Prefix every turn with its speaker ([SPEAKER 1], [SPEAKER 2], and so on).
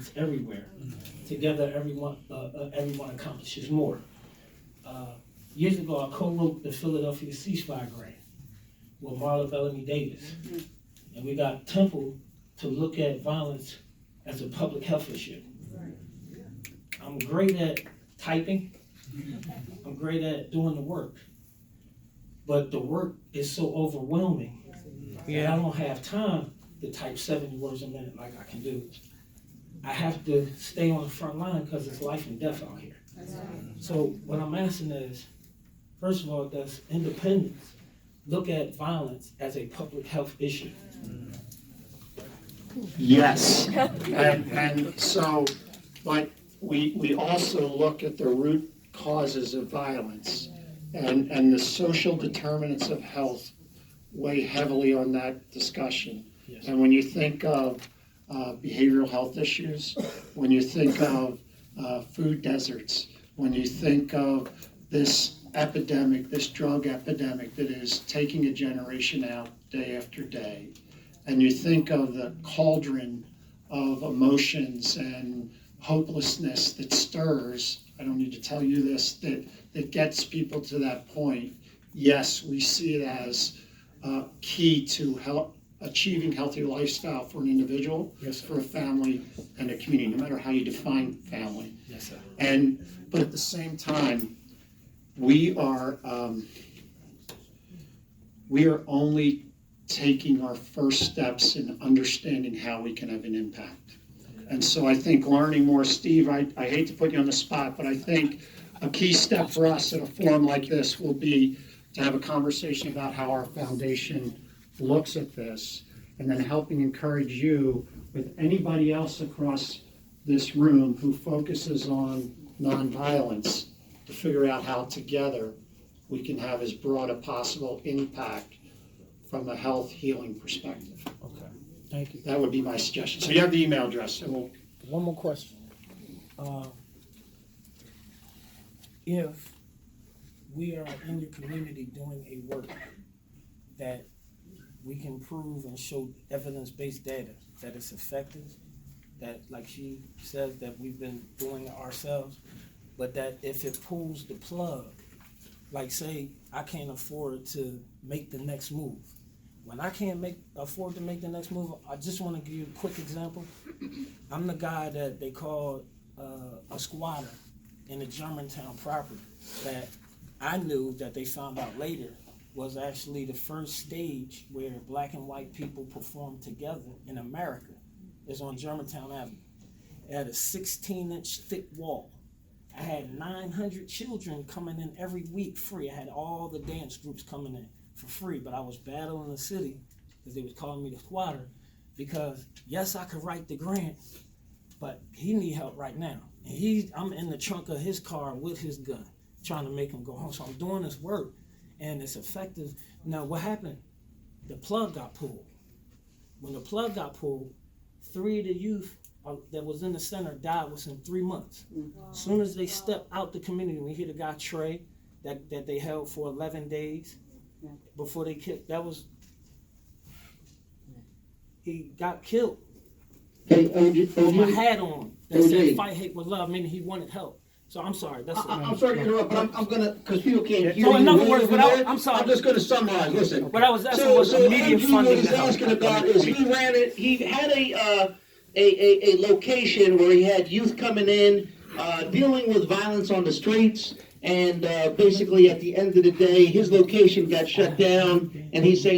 [SPEAKER 1] It's everywhere. Together, everyone accomplishes more. Years ago, I co-wrote the Philadelphia ceasefire grant with Marla Bellamy Davis. And we got Temple to look at violence as a public health issue. I'm great at typing. I'm great at doing the work. But the work is so overwhelming that I don't have time to type 70 words a minute like I can do. I have to stay on the front line because it's life and death out here. So what I'm asking is, first of all, does independence look at violence as a public health issue?
[SPEAKER 2] Yes, and so, but we also look at the root causes of violence, and the social determinants of health weigh heavily on that discussion.
[SPEAKER 1] Yes.
[SPEAKER 2] And when you think of behavioral health issues, when you think of food deserts, when you think of this epidemic, this drug epidemic that is taking a generation out day after day, and you think of the cauldron of emotions and hopelessness that stirs, I don't need to tell you this, that gets people to that point, yes, we see it as key to achieving healthy lifestyle for an individual,
[SPEAKER 1] Yes, sir.
[SPEAKER 2] for a family, and a community, no matter how you define family.
[SPEAKER 1] Yes, sir.
[SPEAKER 2] But at the same time, we are only taking our first steps in understanding how we can have an impact. And so I think learning more, Steve, I hate to put you on the spot, but I think a key step for us at a forum like this will be to have a conversation about how our foundation looks at this, and then helping encourage you with anybody else across this room who focuses on nonviolence to figure out how together we can have as broad a possible impact from a health healing perspective.
[SPEAKER 1] Okay, thank you.
[SPEAKER 2] That would be my suggestion. So you have the email address, so we'll.
[SPEAKER 1] One more question. If we are in your community doing a work that we can prove and show evidence-based data that it's effective, that, like she says, that we've been doing it ourselves, but that if it pulls the plug, like say I can't afford to make the next move. When I can't afford to make the next move, I just want to give you a quick example. I'm the guy that they call a squatter in a Germantown property that I knew that they found out later was actually the first stage where black and white people performed together in America. It's on Germantown Avenue. It had a 16-inch thick wall. I had 900 children coming in every week free. I had all the dance groups coming in for free, but I was battling the city because they was calling me the squatter because, yes, I could write the grant, but he need help right now. And I'm in the trunk of his car with his gun trying to make him go home. So I'm doing this work, and it's effective. Now, what happened? The plug got pulled. When the plug got pulled, 3 of the youth that was in the center died within 3 months. As soon as they stepped out the community, we hear the guy Trey that they held for 11 days before they killed. He got killed.
[SPEAKER 3] Hey, OG,
[SPEAKER 1] With my hat on that said "Fight Hate with Love," meaning he wanted help. So I'm sorry.
[SPEAKER 3] I'm sorry to interrupt, but I'm gonna, because people can't hear
[SPEAKER 1] So
[SPEAKER 3] you.
[SPEAKER 1] in other words, I'm sorry.
[SPEAKER 3] I'm just gonna summarize. Listen.
[SPEAKER 1] What I was asking was immediate funding.
[SPEAKER 3] What he's asking about is he had a location where he had youth coming in, dealing with violence on the streets, and basically at the end of the day, his location got shut down, and he's saying